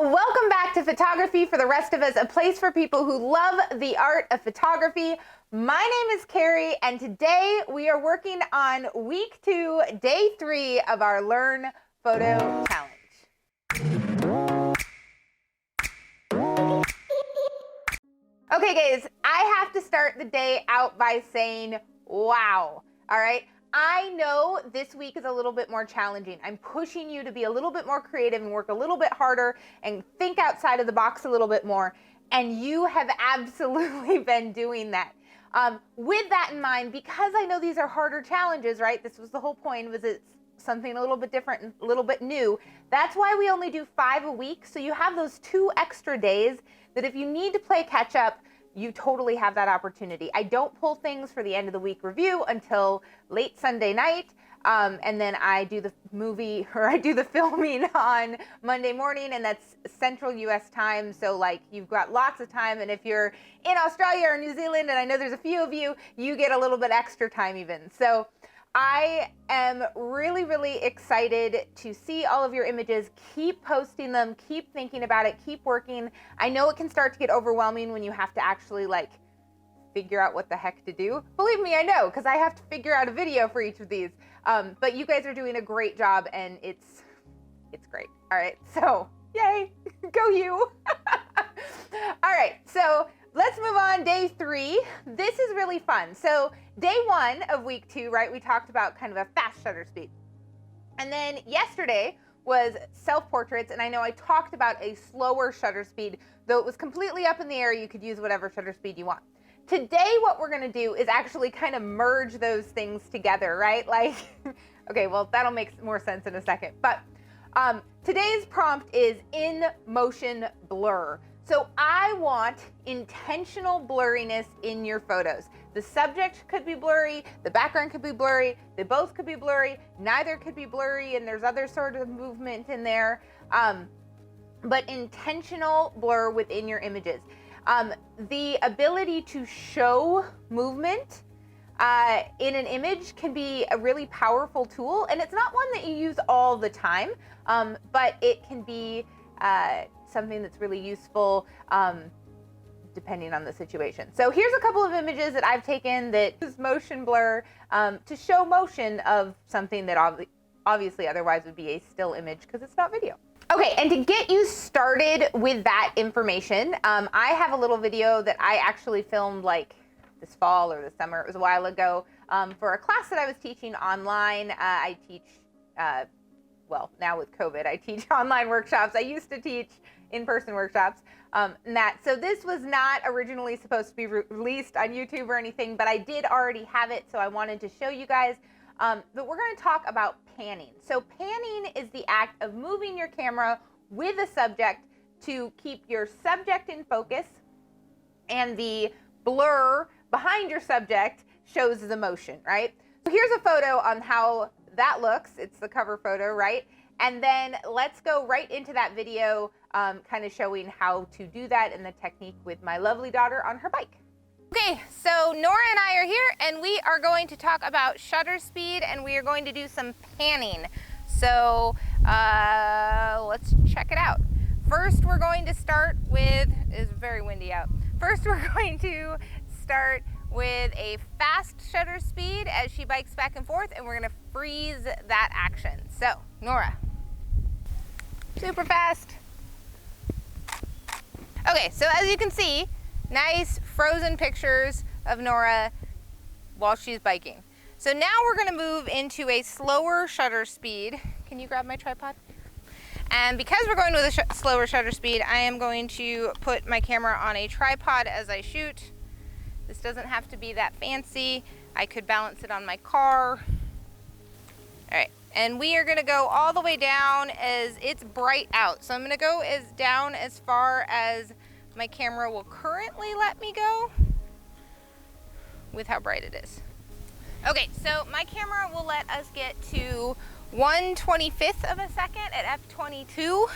welcome back to Photography for the Rest of Us, a place for people who love the art of photography. My name is Carrie, and today we are working on week 2, day 3 of our Learn Photo Challenge. Okay guys, I have to start the day out by saying, wow, all right? I know this week is a little bit more challenging. I'm pushing you to be a little bit more creative and work a little bit harder and think outside of the box a little bit more. And you have absolutely been doing that. With that in mind, because I know these are harder challenges, right? This was the whole point, was it's something a little bit different and a little bit new. That's why we only do 5 a week. So you have those 2 extra days that if you need to play catch up, you totally have that opportunity. I don't pull things for the end of the week review until late Sunday night. And then I do the filming on Monday morning, and that's Central US time. So like you've got lots of time. And if you're in Australia or New Zealand, and I know there's a few of you, you get a little bit extra time even. So I am really, really excited to see all of your images. Keep posting them, keep thinking about it, keep working. I know it can start to get overwhelming when you have to actually like figure out what the heck to do. Believe me, I know, because I have to figure out a video for each of these. But you guys are doing a great job, and it's great. All right, so yay, go you. All right, so let's move on. Day 3. This is really fun. So day 1 of week 2, right, we talked about kind of a fast shutter speed. And then yesterday was self-portraits, and I know I talked about a slower shutter speed, though it was completely up in the air. You could use whatever shutter speed you want. Today, what we're gonna do is actually kind of merge those things together, right? Like, okay, well, that'll make more sense in a second. But today's prompt is in motion blur. So I want intentional blurriness in your photos. The subject could be blurry, the background could be blurry, they both could be blurry, neither could be blurry, and there's other sort of movement in there. But intentional blur within your images. The ability to show movement in an image can be a really powerful tool, and it's not one that you use all the time, but it can be something that's really useful depending on the situation. So here's a couple of images that I've taken that use motion blur to show motion of something that obviously otherwise would be a still image because it's not video. Okay, and to get you started with that information, I have a little video that I actually filmed like this fall or this summer. It was a while ago for a class that I was teaching online. I teach, well, now with COVID, I teach online workshops. I used to teach in-person workshops. So this was not originally supposed to be released on YouTube or anything, but I did already have it, so I wanted to show you guys. But we're going to talk about panning. So panning is the act of moving your camera with a subject to keep your subject in focus, and the blur behind your subject shows the motion, right? So here's a photo on how that looks. It's the cover photo, right? And then let's go right into that video, kind of showing how to do that and the technique with my lovely daughter on her bike. Okay, so Nora and I are here, and we are going to talk about shutter speed, and we are going to do some panning. So let's check it out. First, we're going to start with, it's very windy out. First, we're going to start with a fast shutter speed as she bikes back and forth, and we're gonna freeze that action. So, Nora, super fast. Okay, so as you can see, nice frozen pictures of Nora while she's biking. So now we're going to move into a slower shutter speed. Can you grab my tripod? And because we're going with a slower shutter speed, I am going to put my camera on a tripod as I shoot. This doesn't have to be that fancy. I could balance it on my car. All right, and we are going to go all the way down as it's bright out. So I'm going to go down as far as my camera will currently let me go with how bright it is. Okay, so my camera will let us get to 1/25th of a second at f/22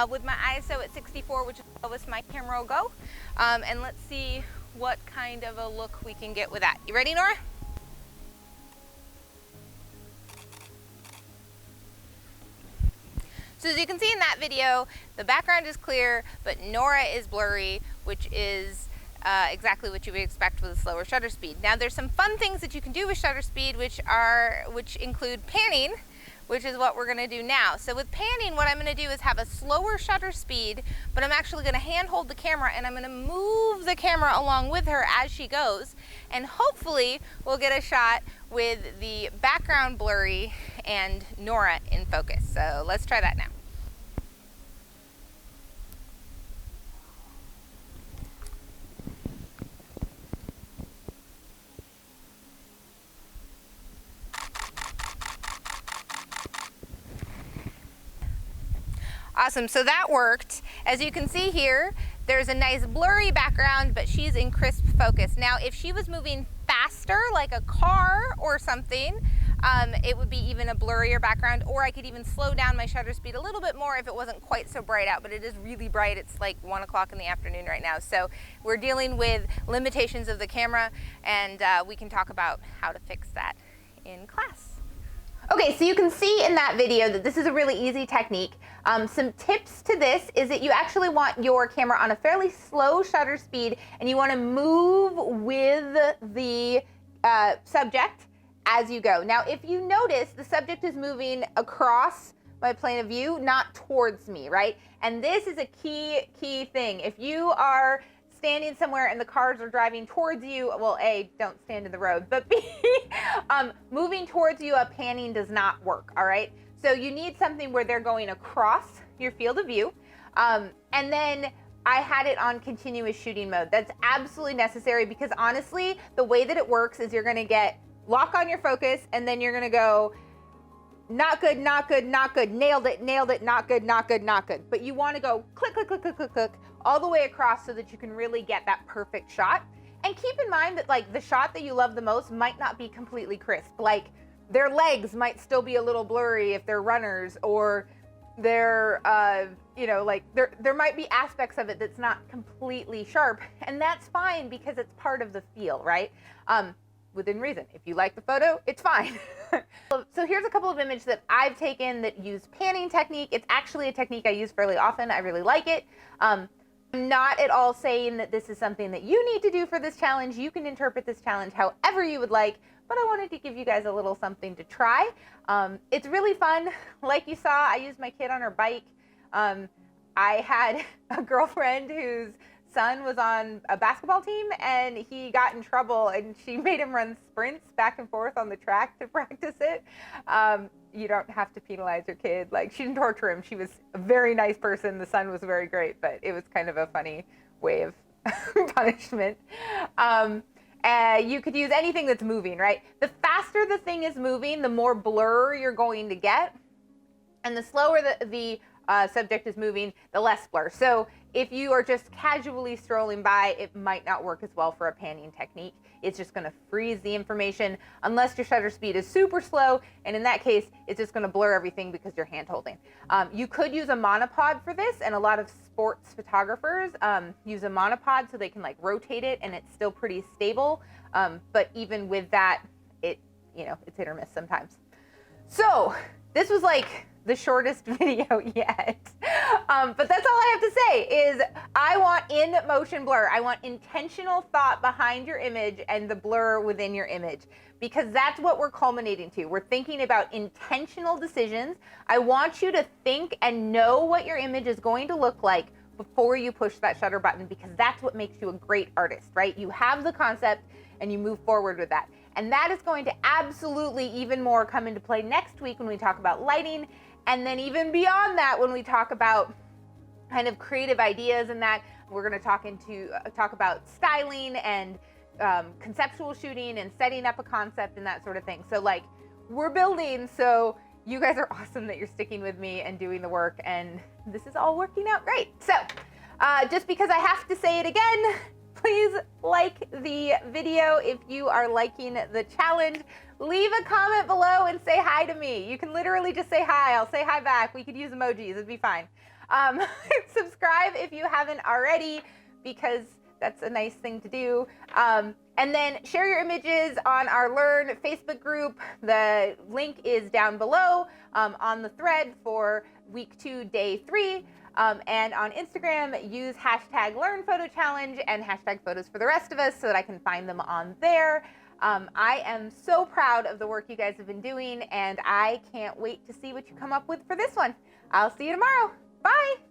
with my ISO at 64, which is the lowest my camera will go. And let's see what kind of a look we can get with that. You ready, Nora? So as you can see in that video, the background is clear, but Nora is blurry, which is exactly what you would expect with a slower shutter speed. Now there's some fun things that you can do with shutter speed, which include panning, which is what we're gonna do now. So with panning, what I'm gonna do is have a slower shutter speed, but I'm actually gonna hand hold the camera and I'm gonna move the camera along with her as she goes. And hopefully we'll get a shot with the background blurry and Nora in focus. So let's try that now. Awesome, so that worked. As you can see here, there's a nice blurry background, but she's in crisp focus. Now, if she was moving faster, like a car or something, it would be even a blurrier background, or I could even slow down my shutter speed a little bit more if it wasn't quite so bright out, but it is really bright. It's like 1 o'clock in the afternoon right now. So we're dealing with limitations of the camera, and we can talk about how to fix that in class. Okay, so you can see in that video that this is a really easy technique. Some tips to this is that you actually want your camera on a fairly slow shutter speed, and you want to move with the subject as you go. Now, if you notice, the subject is moving across my plane of view, not towards me, right? And this is a key thing. If you are standing somewhere and the cars are driving towards you, well, A, don't stand in the road, but B, moving towards you, a panning does not work, all right? So you need something where they're going across your field of view. And then I had it on continuous shooting mode. That's absolutely necessary because honestly, the way that it works is you're gonna get lock on your focus and then you're gonna go, not good, not good, not good, nailed it, not good, not good, not good. But you wanna go click, click, click, click, click, click, all the way across so that you can really get that perfect shot. And keep in mind that like the shot that you love the most might not be completely crisp. Like their legs might still be a little blurry if they're runners, or their, you know, like there might be aspects of it that's not completely sharp, and that's fine because it's part of the feel, right? Within reason. If you like the photo, it's fine. So here's a couple of images that I've taken that use panning technique. It's actually a technique I use fairly often. I really like it. I'm not at all saying that this is something that you need to do for this challenge. You can interpret this challenge however you would like, but I wanted to give you guys a little something to try. It's really fun. Like you saw, I used my kid on her bike. I had a girlfriend whose son was on a basketball team and he got in trouble and she made him run sprints back and forth on the track to practice it. You don't have to penalize your kid. Like, she didn't torture him. She was a very nice person. The son was very great, but it was kind of a funny way of punishment. You could use anything that's moving, right? The faster the thing is moving, the more blur you're going to get. And the slower the subject is moving, the less blur. So if you are just casually strolling by, it might not work as well for a panning technique. It's just gonna freeze the information unless your shutter speed is super slow, and in that case, it's just gonna blur everything because you're hand holding. You could use a monopod for this, and a lot of sports photographers use a monopod so they can like rotate it and it's still pretty stable. But even with that, it's hit or miss sometimes. So this was like the shortest video yet. But that's all I have to say is I want in motion blur. I want intentional thought behind your image and the blur within your image, because that's what we're culminating to. We're thinking about intentional decisions. I want you to think and know what your image is going to look like before you push that shutter button, because that's what makes you a great artist, right? You have the concept and you move forward with that. And that is going to absolutely even more come into play next week when we talk about lighting. And then even beyond that, when we talk about kind of creative ideas and that, we're going to talk about styling and conceptual shooting and setting up a concept and that sort of thing. So like, we're building, so you guys are awesome that you're sticking with me and doing the work, and this is all working out great. So just because I have to say it again, please like the video if you are liking the challenge. Leave a comment below and say hi to me. You can literally just say hi. I'll say hi back. We could use emojis. It'd be fine. Subscribe if you haven't already, because That's a nice thing to do. And then share your images on our Learn Facebook group. The link is down below on the thread for week 2, day 3. And on Instagram, use hashtag LearnPhotoChallenge and hashtag photos for the rest of us so that I can find them on there. I am so proud of the work you guys have been doing, and I can't wait to see what you come up with for this one. I'll see you tomorrow. Bye.